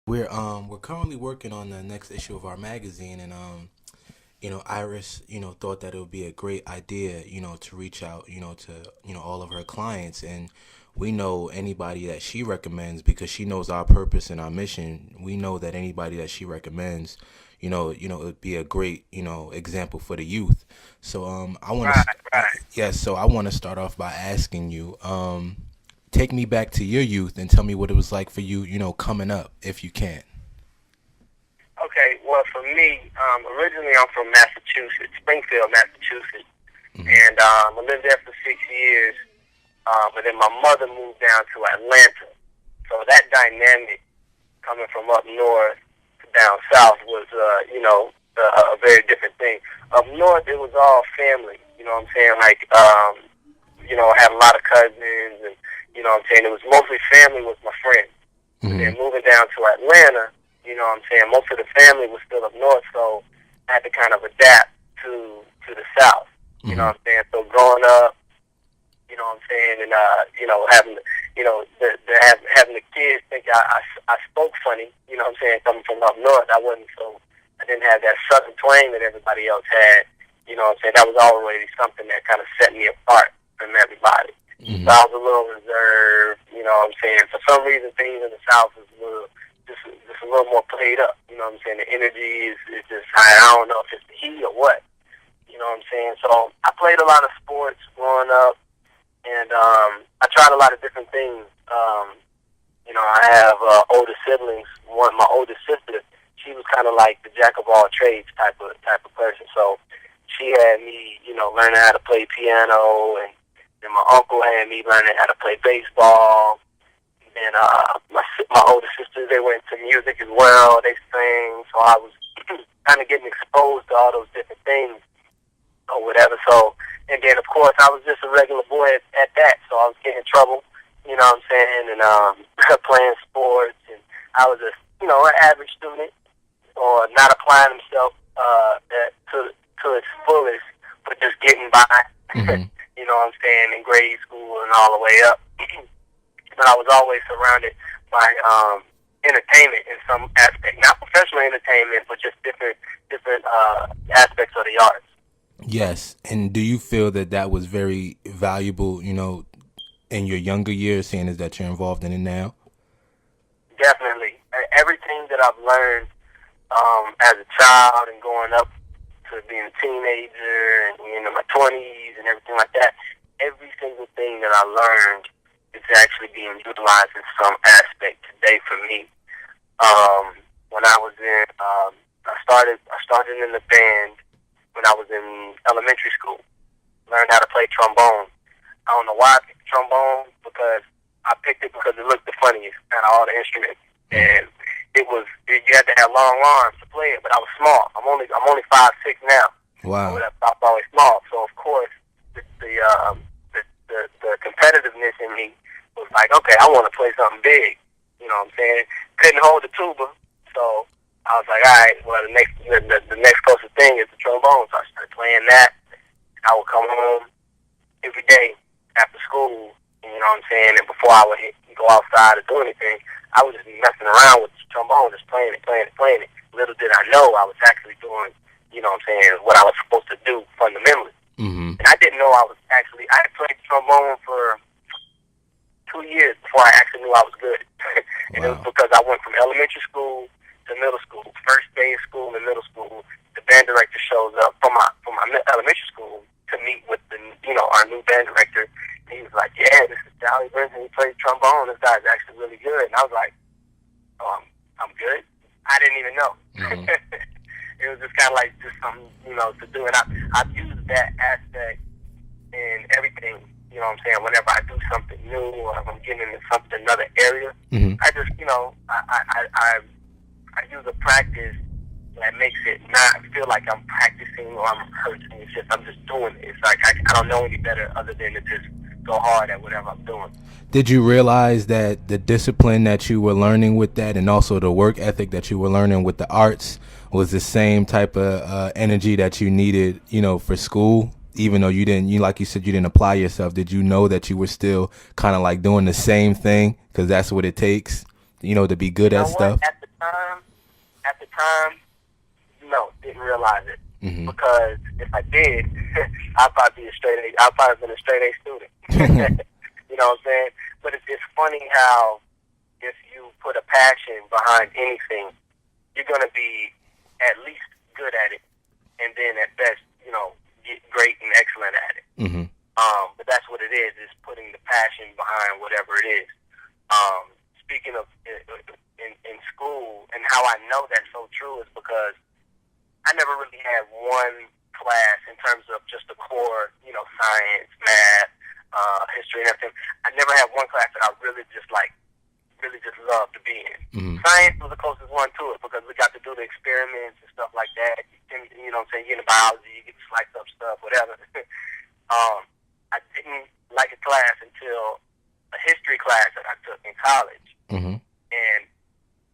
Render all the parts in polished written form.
We're currently working on the next issue of our magazine, and Iris, thought that it would be a great idea, to reach out, to all of her clients, and we know anybody that she recommends because she knows our purpose and our mission. We know that anybody that she recommends, it would be a great, example for the youth. So I want Right, to, right. yes, so I want to start off by asking you, take me back to your youth and tell me what it was like for you, coming up, if you can. Okay, well, for me, originally I'm from Massachusetts, Springfield, Massachusetts, Hmm. and I lived there for 6 years. But then my mother moved down to Atlanta, so that dynamic coming from up north to down south was, a very different thing. Up north, it was all family. You know what I'm saying? Like, I had a lot of cousins, and you know what I'm saying. It was mostly family with my friends. But Hmm. then moving down to Atlanta, you know what I'm saying, most of the family was still up north, so I had to kind of adapt to the south. You know Hmm. what I'm saying? So growing up, you know what I'm saying, and having having the kids think I spoke funny, you know what I'm saying, coming from up north, I didn't have that southern twang that everybody else had. You know what I'm saying? That was always something that kind of set me apart from everybody. So Hmm. I was a little reserved, you know what I'm saying? For some reason, things in the South is a little, just a little more played up. You know what I'm saying? The energy is just, I don't know if it's the heat or what. You know what I'm saying? So I played a lot of sports growing up, and I tried a lot of different things. I have older siblings. My oldest sister, she was kind of like the jack of all trades type of person. So she had me, learning how to play piano, and my uncle had me learning how to play baseball. And my older sisters, they were into music as well. They sang, so I was kind of getting exposed to all those different things or whatever. So, and then of course I was just a regular boy at that, so I was getting in trouble. You know what I'm saying? And playing sports, and I was just an average student, or not applying himself to its fullest, but just getting by. Hmm. You know what I'm saying, in grade school and all the way up. But I was always surrounded by entertainment in some aspect, not professional entertainment, but just different aspects of the arts. Yes, and do you feel that that was very valuable, in your younger years, seeing as that you're involved in it now? Definitely, everything that I've learned as a child and going up to being a teenager and in my 20s and everything like that, every single thing that I learned is actually being utilized in some aspect today for me. When I was in, I started in the band when I was in elementary school. Learned how to play trombone. I don't know why I picked trombone, because I picked it because it looked the funniest out of all the instruments, Mm. and you had to have long arms to play it. But I was small. I'm only 5'6" now. Or Wow. whatever. I was always small, so of course the competitiveness in me was like, okay, I want to play something big. You know what I'm saying? Couldn't hold the tuba, so I was like, all right, well, the next closest thing is the trombone. So I started playing that. I would come home every day after school, you know what I'm saying, and before I would go outside or do anything, I would just be messing around with the trombone, just playing it, playing it, playing it. Little did I know I was actually doing, you know what I'm saying, what I was supposed to do fundamentally. Hmm. And I didn't know I had played the trombone for 2 years before I actually knew I was good. And it was Wow. because I went from elementary school to middle school. First day of school in middle school, the band director shows up from my elementary school to meet with our new band director. And he was like, "Yeah, this is Tallie Brinson. He plays trombone. This guy's actually really good." And I was like, "Oh, I'm good." I didn't even know. Hmm. It was just kind of like just something to do, and I've used that aspect in everything. You know what I'm saying? Whenever I do something new, or if I'm getting into something another area, Hmm. I just I use a practice that makes it not feel like I'm practicing or I'm rehearsing. It's just I'm just doing it. It's like I don't know any better other than to just go hard at whatever I'm doing. Did you realize that the discipline that you were learning with that, and also the work ethic that you were learning with the arts, was the same type of energy that you needed, for school? Even though like you said, you didn't apply yourself, did you know that you were still kind of like doing the same thing because that's what it takes, to be good You at know what? stuff? At the time, no, didn't realize it. Mm-hmm. Because if I did, I'd probably be a straight A. I'd probably been a straight A student. You know what I'm saying? But it's funny how if you put a passion behind anything, you're gonna be at least good at it, and then at best, get great and excellent at it. Mm-hmm. But that's what it is putting the passion behind whatever it is. Speaking of in school, and how I know that's so true is because I never really had one class in terms of just the core, science, math, history, and everything. I never had one class that I really just loved to be in. Mm-hmm. Science was the closest one to it because we got to do the experiments and stuff like that. You know what I'm saying? You get into biology, you get to slice up stuff, whatever. I didn't like a class until a history class that I took in college. Mm-hmm. And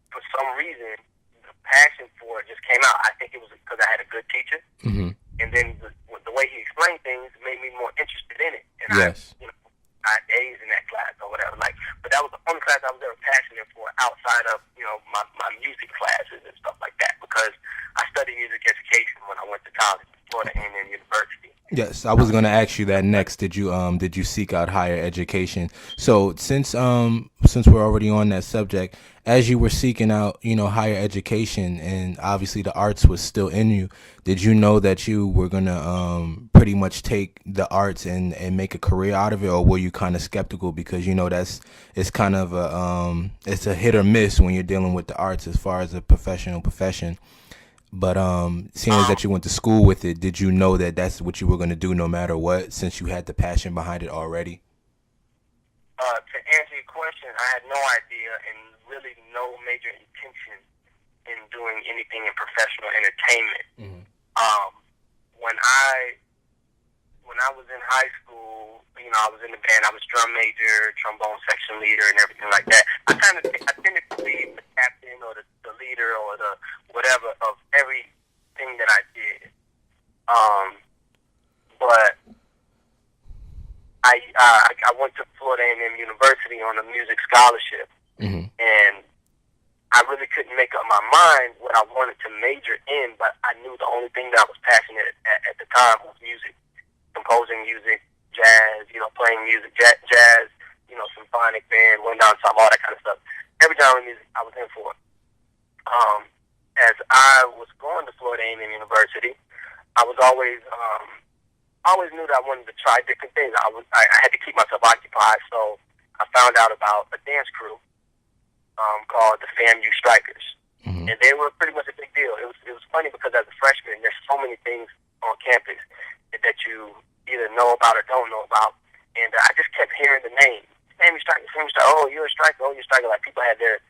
for some reason, the passion for it just came out. I think it was because I had a good teacher. Mm-hmm. And then the way he explained things made me more interested in it. And yes. I had A's in that class or whatever. But that was the only class I was ever passionate for outside of, my music classes and stuff like that. Because I studied music education when I went to college, Florida A&M University. Yes, I was going to ask you that next. Did you seek out higher education? So since we're already on that subject, as you were seeking out, higher education, and obviously the arts was still in you, did you know that you were going to pretty much take the arts and make a career out of it, or were you kind of skeptical because it's kind of it's a hit or miss when you're dealing with the arts as far as a professional profession? But seeing as that you went to school with it, did you know that that's what you were going to do no matter what, since you had the passion behind it already? To answer your question, I had no idea and really no major intention in doing anything in professional entertainment. Mm-hmm. When I was in high school, I was in the band. I was drum major, trombone section leader, and everything like that. I tended to be the captain or the leader or the whatever of everything that I did. But I went to Florida A&M University on a music scholarship, mm-hmm. and I really couldn't make up my mind what I wanted to major in. But I knew the only thing that I was passionate at the time was music, composing music, jazz, playing music, jazz, symphonic band, wind ensemble, all that kind of stuff. Every genre of music I was in for. As I was going to Florida A&M University, I was always knew that I wanted to try different things. I had to keep myself occupied, so I found out about a dance crew called the FAMU Strikers, mm-hmm. and they were pretty much a big deal. It was funny because as a freshman, there's so many things on campus that you either know about or don't know about, and I just kept hearing the name FAMU Strikers. Oh, you're a striker. Oh, you're a striker. Like people had their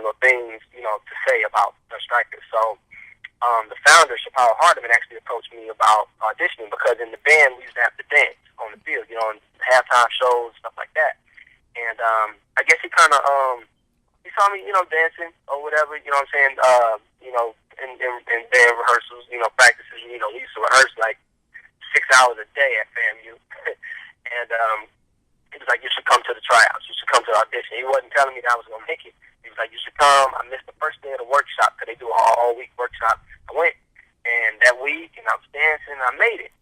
little things, to say about the strikers. So the founder, Chappelle Hardiman, actually approached me about auditioning because in the band we used to have to dance on the field, in halftime shows, stuff like that. And I guess he kind of he saw me, dancing or whatever, you know what I'm saying, in band rehearsals, practices, we used to rehearse like 6 hours a day at FAMU. And he was like, you should come to the tryouts. You should come to the audition. He wasn't telling me that I was going to make it. He was like, you should come. I missed the first day of the workshop because they do an all-week workshop. I went, and that week, and I was dancing, and I made it.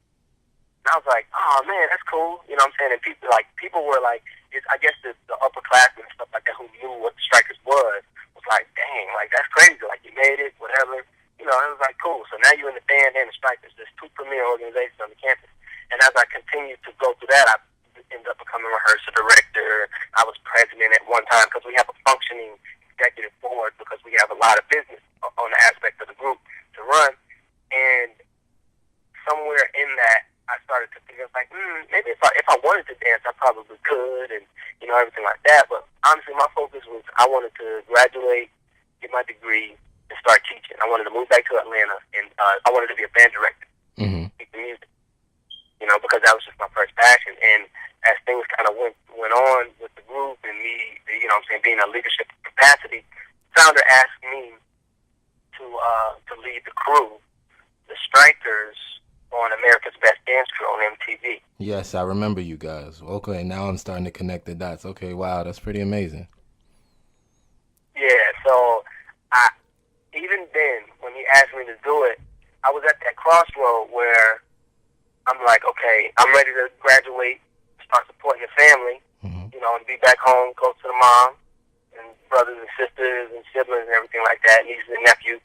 And I was like, oh, man, that's cool. You know what I'm saying? And people were like, I guess the upperclassmen and stuff like that who knew what the Strikers was like, dang, like, that's crazy. Like, you made it, whatever. It was like, cool. So now you're in the band and the Strikers. There's two premier organizations on the campus. And as I continued to go through that, I ended up becoming rehearsal director. I was president at one time because we have a functioning executive board because we have a lot of business on the aspect of the group to run. And somewhere in that, I started to think, like, maybe if I wanted to dance, I probably could, and everything like that. But honestly, my focus was I wanted to graduate, get my degree, and start teaching. I wanted to move back to Atlanta, and I wanted to be a band director, mm-hmm. teach the music, because that was just my first passion. And as things kind of went on with the group and me, being in a leadership capacity, the founder asked me to lead the crew, the Strikers, on America's Best Dance Crew on MTV. Yes, I remember you guys. Okay, now I'm starting to connect the dots. Okay, wow, that's pretty amazing. Yeah, so asked me to do it, I was at that crossroad where I'm like, okay, I'm ready to graduate, start supporting the family, you know, and be back home, close to the mom, and brothers and sisters and siblings and everything like that, nieces and nephews,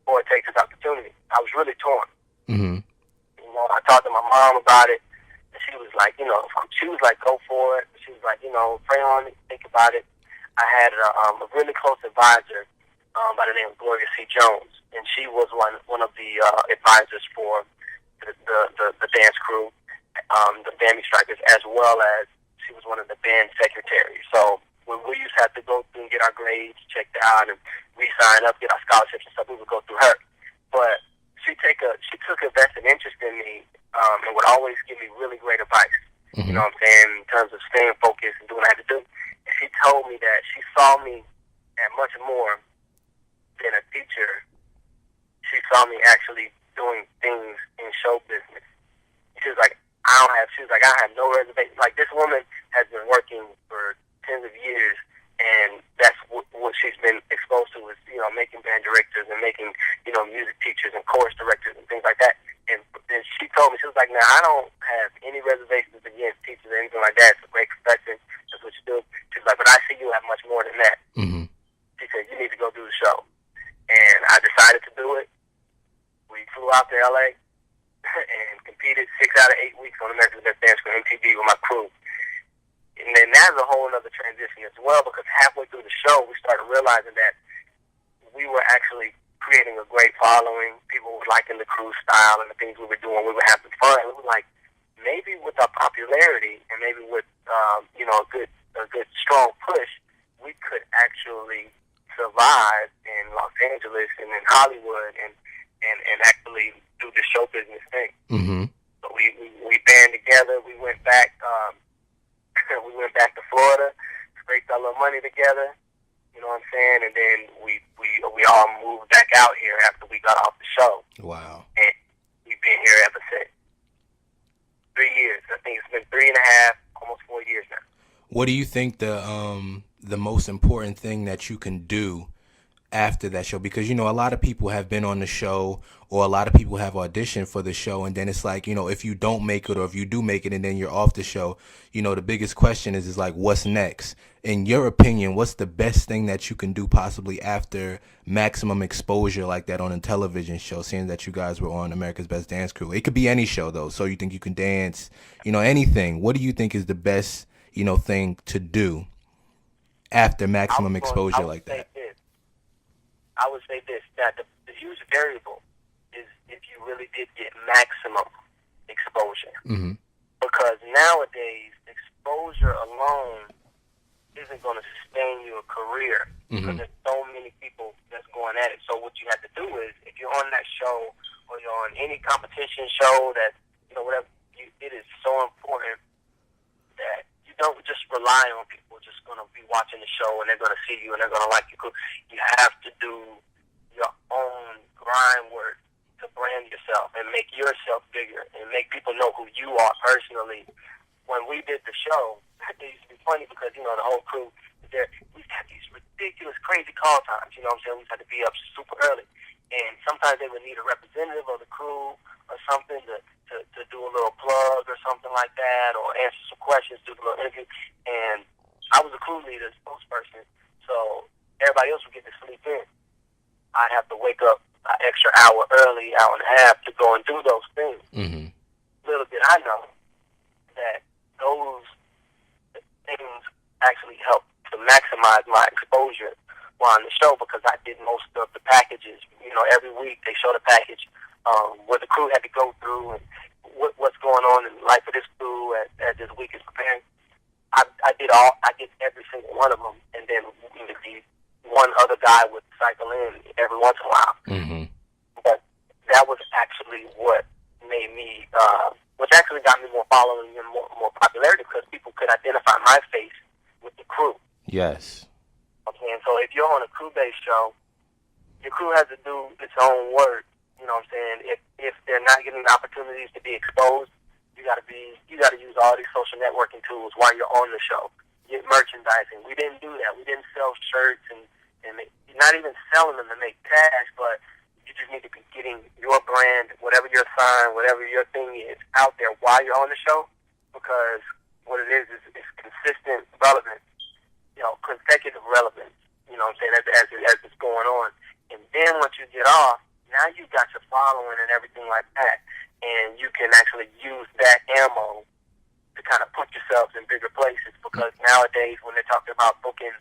or take this opportunity. I was really torn. Mm-hmm. You know, I talked to my mom about it, and she was like, you know, she was like, go for it. She was like, you know, pray on it, think about it. I had a really close advisor by the name of Gloria C. Jones, and she was one of the advisors for the dance crew, the Bambi Strikers, as well as she was one of the band secretaries. So when we used to have to go through and get our grades checked out and re-sign up, get our scholarships and stuff, we would go through her. But she took a vested interest in me, and would always give me really great advice. Mm-hmm. You know what I'm saying, in terms of staying focused and doing what I had to do. And she told me that she saw me at much more than a teacher. She saw me actually doing things in show business. She was like, I have no reservations. Like, this woman has been working for tens of years, and that's what she's been exposed to is, you know, making band directors and making, you know, music teachers and chorus directors and things like that. And she told me, she was like, now, I don't have any reservations against teachers or anything like that. It's a great profession. That's what you do. She was like, but I see you have much more than that. Mm-hmm. She said, you need to go do the show. And I decided to do it. We flew out to L.A. and competed 6 out of 8 weeks on America's Best Dance Crew MTV with my crew. And then that's a whole other transition as well, because halfway through the show, we started realizing that we were actually creating a great following. People were liking the crew style and the things we were doing. We were having fun. It was like, maybe with our popularity and maybe with you know, a good strong push, we could actually survive in Los Angeles and in Hollywood and actually do the show business thing. Mm-hmm. So we band together. We went back. We went back to Florida, scraped our little money together. You know what I'm saying? And then we all moved back out here after we got off the show. Wow. And we've been here ever since. 3 years. I think it's been 3.5, almost 4 years now. What do you think the most important thing that you can do after that show? Because, you know, a lot of people have been on the show, or a lot of people have auditioned for the show, and then it's like, you know, if you don't make it, or if you do make it and then you're off the show, you know, the biggest question is like, what's next? In your opinion, what's the best thing that you can do possibly after maximum exposure like that on a television show, seeing that you guys were on America's Best Dance Crew? It could be any show, though. So you think you can dance, you know, anything. What do you think is the best, you know, thing to do after maximum exposure like that? I would say this, that the huge variable is if you really did get maximum exposure. Mm-hmm. Because nowadays, exposure alone isn't going to sustain you a career. Mm-hmm. Because there's so many people that's going at it. So what you have to do is, if you're on that show, or you're on any competition show that, you know, whatever, it is so important that you don't just rely on people just going to be watching the show and they're going to see you and they're going to like you. You have to do your own grind work to brand yourself and make yourself bigger and make people know who you are personally. When we did the show, it used to be funny because, you know, the whole crew was there. We had these ridiculous, crazy call times. You know what I'm saying? We had to be up super early. And sometimes they would need a representative of the crew or something to do a little plug or something like that, or answer some questions, do a little interview. And I was a crew leader, spokesperson, so everybody else would get to sleep in. I'd have to wake up an extra hour early, hour and a half, to go and do those things. Mm-hmm. Little did I know that those things actually helped to maximize my exposure while on the show, because I did most of the packages. You know, every week they showed a package where the crew had to go through and what's going on in the life of this crew as this week is preparing. I did every single one of them, and then the one other guy would cycle in every once in a while. Mm-hmm. But that was actually what made me, which actually got me more following and more popularity, because people could identify my face with the crew. Yes. Okay, and so if you're on a crew-based show, your crew has to do its own work. You know what I'm saying? If they're not getting opportunities to be exposed, you got to use all these social networking tools while you're on the show. Get merchandising. We didn't do that. We didn't sell shirts and not even selling them to make cash, but need to be getting your brand, whatever your sign, whatever your thing is, out there while you're on the show, because what it is consistent relevance, consecutive relevance, you know what I'm saying, as it's going on. And then once you get off, now you've got your following and everything like that, and you can actually use that ammo to kind of put yourselves in bigger places, because nowadays when they're talking about booking,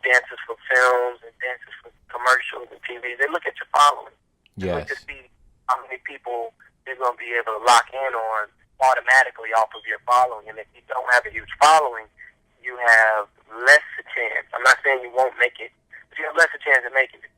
dancers for films and dancers for commercials and TV, they look at your following. They look to see how many people they're going to be able to lock in on automatically off of your following. And if you don't have a huge following, you have less a chance. I'm not saying you won't make it, but you have less a chance of making it.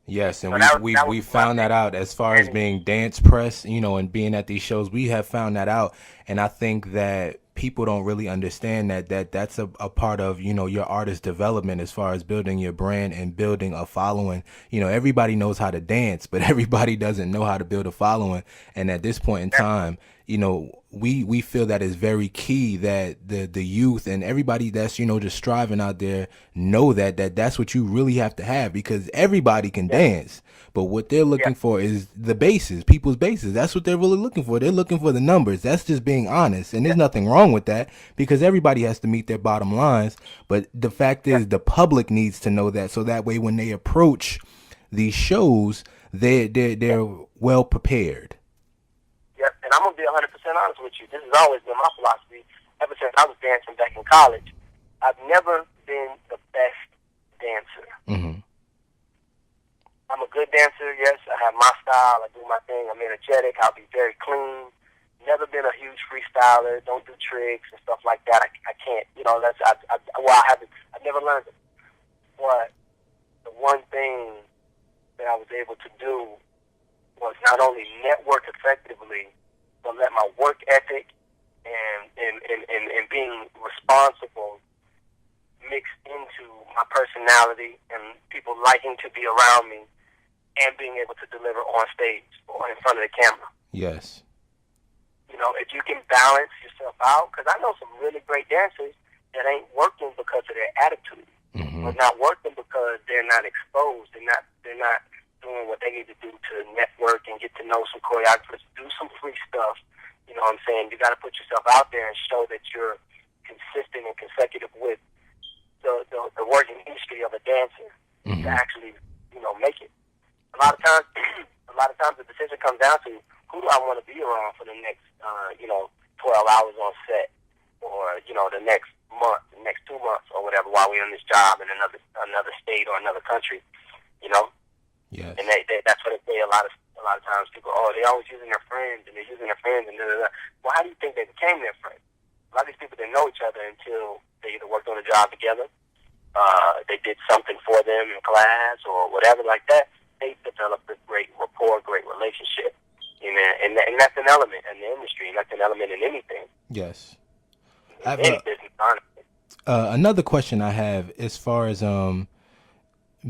Yes, and So we found that out as far as being dance press, and being at these shows. We have found that out, and I think that people don't really understand that's a part of your artist development as far as building your brand and building a following. Everybody knows how to dance, but everybody doesn't know how to build a following. And at this point in time, we feel that is very key, that the youth and everybody that's just striving out there know that's what you really have to have, because everybody can dance, but what they're looking for is the bases, people's bases. That's what they're really looking for. They're looking for the numbers. That's just being honest, and there's nothing wrong with that, because everybody has to meet their bottom lines. But the fact is, the public needs to know that, so that way when they approach these shows, they're well prepared. Yep, and I'm gonna be 100% honest with you. This has always been my philosophy ever since I was dancing back in college. I've never been the best dancer. Mm-hmm. I'm a good dancer, yes. I have my style. I do my thing. I'm energetic. I'll be very clean. Never been a huge freestyler. Don't do tricks and stuff like that. I can't. I've never learned it. But the one thing that I was able to do was not only network effectively, but let my work ethic and being responsible mix into my personality and people liking to be around me, and being able to deliver on stage or in front of the camera. Yes. If you can balance yourself out, because I know some really great dancers that ain't working because of their attitude, mm-hmm. or not working because they're not exposed, they're not doing what they need to do to network and get to know some choreographers, do some free stuff. You know what I'm saying? You got to put yourself out there and show that you're consistent and consecutive with the working history of a dancer, mm-hmm. to actually, make it. A lot of times the decision comes down to, who do I want to be around for the next, 12 hours on set, or, the next month, the next 2 months, or whatever, while we're on this job in another state or another country, Yes. And that's what they say a lot of times. People, they're always using their friends, and they're using their friends, and da-da-da. Well, how do you think they became their friends? A lot of these people didn't know each other until they either worked on a job together, they did something for them in class, or whatever like that. They developed a great rapport, great relationship. And that's an element in the industry, and that's an element in anything. Yes. Any business, honestly. Another question I have, as far as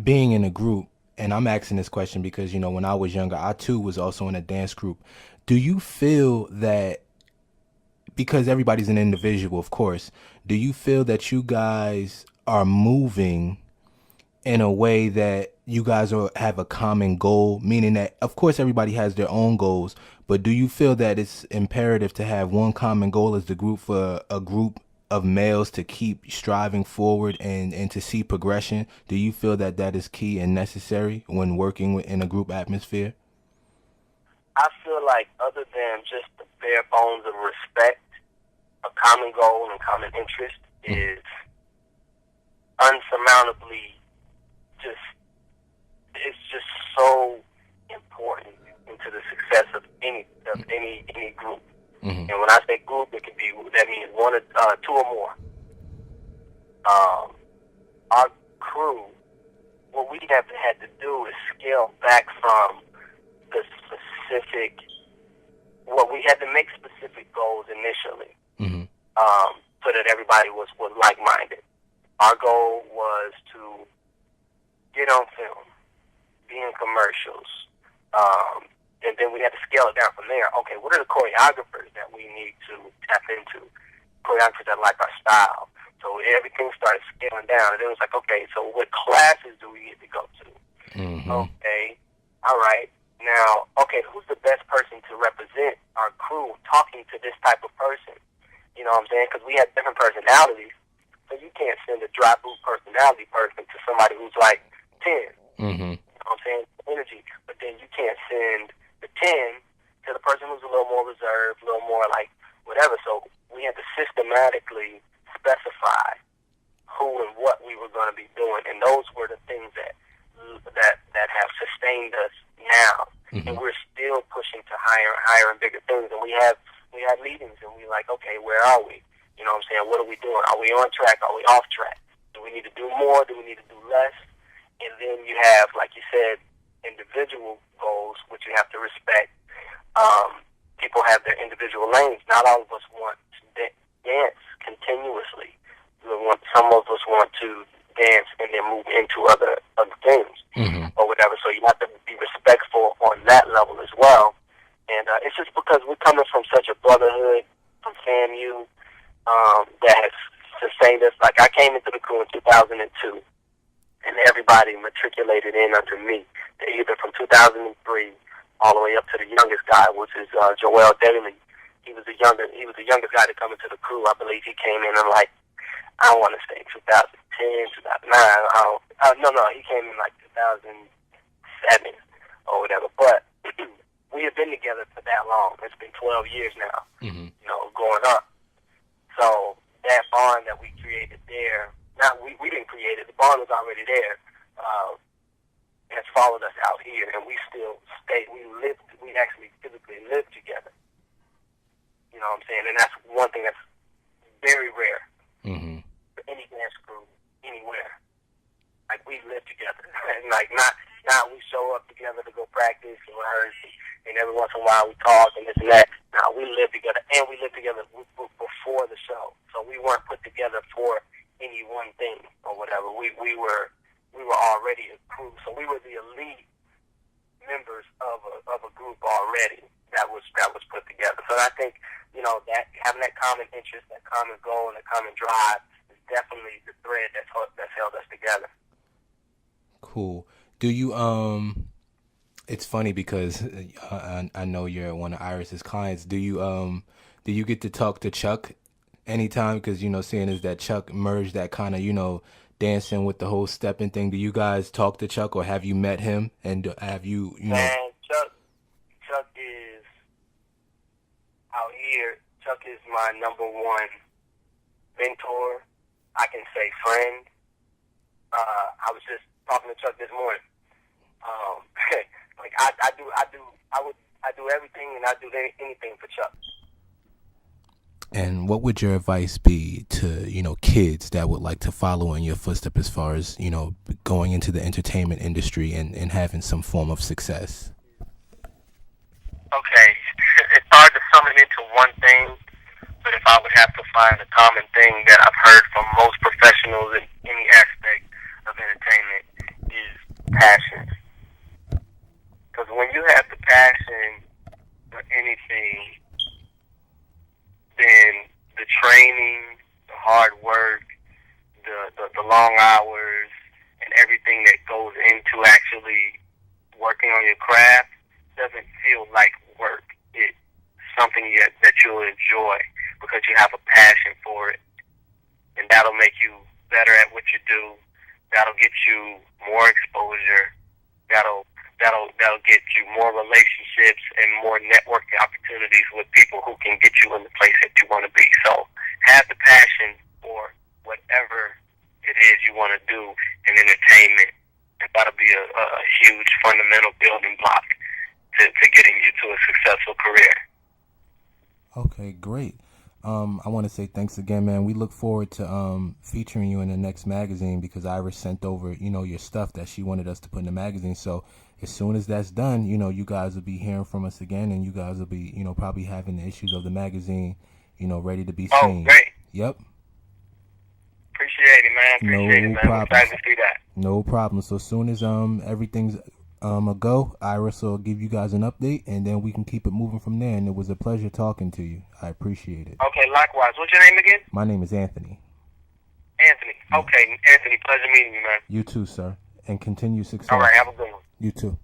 being in a group, and I'm asking this question because, when I was younger, I too was also in a dance group. Do you feel that, because everybody's an individual, of course, do you feel that you guys are moving in a way that you guys have a common goal, meaning that, of course, everybody has their own goals, but do you feel that it's imperative to have one common goal as the group, for a group of males to keep striving forward and to see progression? Do you feel that is key and necessary when working in a group atmosphere? I feel like, other than just the bare bones of respect, a common goal and common interest is unsurmountably it's just so important into the success of any group. Mm-hmm. And when I say group, that means one or two or more. Our crew, what we have had to do is scale back from the specific. Well, we had to make specific goals initially, mm-hmm. So that everybody was like-minded. Our goal was to get on film, be in commercials, and then we had to scale it down from there. Okay, what are the choreographers that we need to tap into? Choreographers that like our style. So everything started scaling down, and it was like, okay, so what classes do we need to go to? Mm-hmm. Okay, all right. okay, who's the best person to represent our crew talking to this type of person? You know what I'm saying? Because we have different personalities, so you can't send a dry boot personality person to somebody who's like 10. Mm-hmm. You know what I'm saying? Energy. But then you can't send the 10 to the person who's a little more reserved, a little more like whatever. So we had to systematically specify who and what we were going to be doing, and those were the things that have sustained us now. Mm-hmm. And we're still pushing to higher and bigger things. And we have meetings, and we're like, okay, where are we? You know what I'm saying? What are we doing? Are we on track? Are we off track? Do we need to do more? Do we need to do less? And then you have, like you said, individual goals, which you have to respect. People have their individual lanes. Not all of us want to dance continuously. Some of us want to dance and then move into other things, Mm-hmm. or whatever. So you have to be respectful on that level as well. And it's just because we're coming from such a brotherhood from FAMU that has sustained us. Like, I came into the crew in 2002, and everybody matriculated in under me. They're either from 2003 all the way up to the youngest guy, which is Joel Daly. He was the youngest guy to come into the crew. I believe he came in like, I don't want to say 2010, 2009. No, he came in like 2007 or whatever. But we have been together for that long. It's been 12 years now, Mm-hmm. you know, growing up. So that bond that we created there, we didn't create it. The bond was already there. Has followed us out here, and we still stay. We actually physically live together. You know what I'm saying? And that's one thing that's very rare. Mm-hmm. For any dance crew anywhere. Like, we live together. And like, not we show up together to go practice and rehearse, and every once in a while we talk and this and that. Now, we live together, and we live together before the show. So we weren't put together for any one thing or whatever. We were already a crew, so we were the elite members of a group already that was put together. So I think, you know, that having that common interest, that common goal, and that common drive is definitely the thread that's held us together. Cool. Do you It's funny because I know you're one of Iris's clients. Do you get to talk to Chuck anytime? Because, you know, seeing as that Chuck merged that kind of, you know, dancing with the whole stepping thing. Do you guys talk to Chuck, or have you met him? And have you know? Man, Chuck is out here. Chuck is my number one mentor. I can say friend. I was just talking to Chuck this morning. Like, I do everything, and I do anything for Chuck. And what would your advice be to, you know, kids that would like to follow in your footsteps as far as, you know, going into the entertainment industry and having some form of success? Okay, it's hard to sum it into one thing, but if I would have to find a common thing that I've heard from most professionals in any aspect of entertainment is passion. Because when you have the passion for anything, then the training, the hard work, the long hours, and everything that goes into actually working on your craft doesn't feel like work. It's something that you'll enjoy because you have a passion for it. And that'll make you better at what you do. That'll get you more exposure. That'll get you more relationships and more networking opportunities with people who can get you in the place that you want to be. So have the passion for whatever it is you want to do in entertainment, and that'll be a huge fundamental building block to getting you to a successful career. Okay, great. I want to say thanks again, man. We look forward to featuring you in the next magazine, because Iris sent over, you know, your stuff that she wanted us to put in the magazine. So as soon as that's done, you know, you guys will be hearing from us again, and you guys will be, you know, probably having the issues of the magazine, you know, ready to be seen. Oh, great. Yep. Appreciate it, man. Appreciate it, man. Problem. I'm excited to see that. No problem. So as soon as everything's a go, Iris will give you guys an update, and then we can keep it moving from there. And it was a pleasure talking to you. I appreciate it. Okay, likewise. What's your name again? My name is Anthony. Anthony. Yeah. Okay, Anthony. Pleasure meeting you, man. You too, sir. And continue success. All right, have a good one. You too.